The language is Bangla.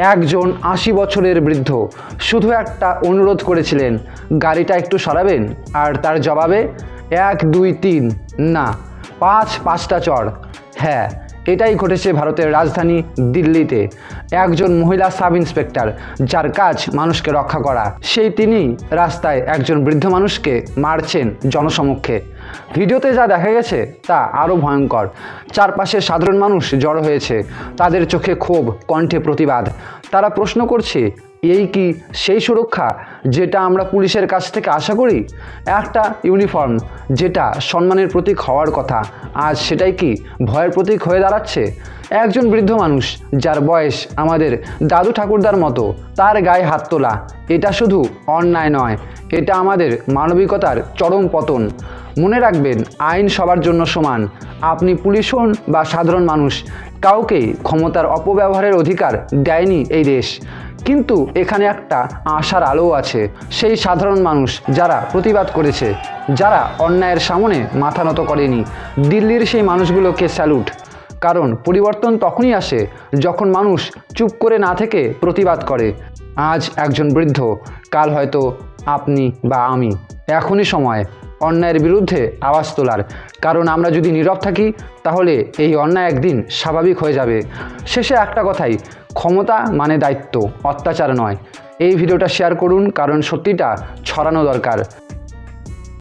একজন ৮০ বছরের বৃদ্ধ শুধু একটা অনুরোধ করেছিলেন, গাড়িটা একটু সরাবেন। আর তার জবাবে ১ ২ ৩ না, ৫টা চড়। হ্যাঁ, এটাই ঘটেছে ভারতের রাজধানী দিল্লিতে। একজন মহিলা সাব ইন্সপেক্টর, যার কাজ মানুষকে রক্ষা করা, তিনি রাস্তায় একজন বৃদ্ধ মানুষকে মারছেন জনসমক্ষে। ভিডিওতে যা দেখা গেছে তা আরও ভয়ঙ্কর। চারপাশে সাধারণ মানুষ জড়ো হয়েছে, তাদের চোখে ক্ষোভ, কণ্ঠে প্রতিবাদ। তারা প্রশ্ন করছে, এই কি সেই সুরক্ষা যেটা আমরা পুলিশের কাছ থেকে আশা করি? একটা ইউনিফর্ম যেটা সম্মানের প্রতীক হওয়ার কথা, আজ সেটাই কি ভয়ের প্রতীক হয়ে দাঁড়াচ্ছে? একজন বৃদ্ধ মানুষ, যার বয়স আমাদের দাদু ঠাকুরদার মতো, তার গায়ে হাত তোলা, এটা শুধু অন্যায় নয়, এটা আমাদের মানবিকতার চরম পতন। মনে রাখবেন, আইন সবার জন্য সমান। আপনি পুলিশ হন বা সাধারণ মানুষ, কাউকেই ক্ষমতার অপব্যবহারের অধিকার দেয়নি এই দেশ। কিন্তু এখানে একটা আশার আলো আছে। সেই সাধারণ মানুষ যারা প্রতিবাদ করেছে, যারা অন্যায়ের সামনে মাথা নত করেনি, দিল্লির সেই মানুষগুলোকে স্যালুট। কারণ পরিবর্তন তখনই আসে যখন মানুষ চুপ করে না থেকে প্রতিবাদ করে। আজ একজন বৃদ্ধ, কাল হয়তো আপনি বা আমি। এখনই সময় অন্যায়ের বিরুদ্ধে আওয়াজ তোলার। কারণ আমরা যদি নীরব থাকি, তাহলে এই অন্যায় একদিন স্বাভাবিক হয়ে যাবে। শেষে একটা কথাই, ক্ষমতা মানে দায়িত্ব, অত্যাচার নয়। এই ভিডিওটা শেয়ার করুন, কারণ সত্যিটা ছড়ানো দরকার।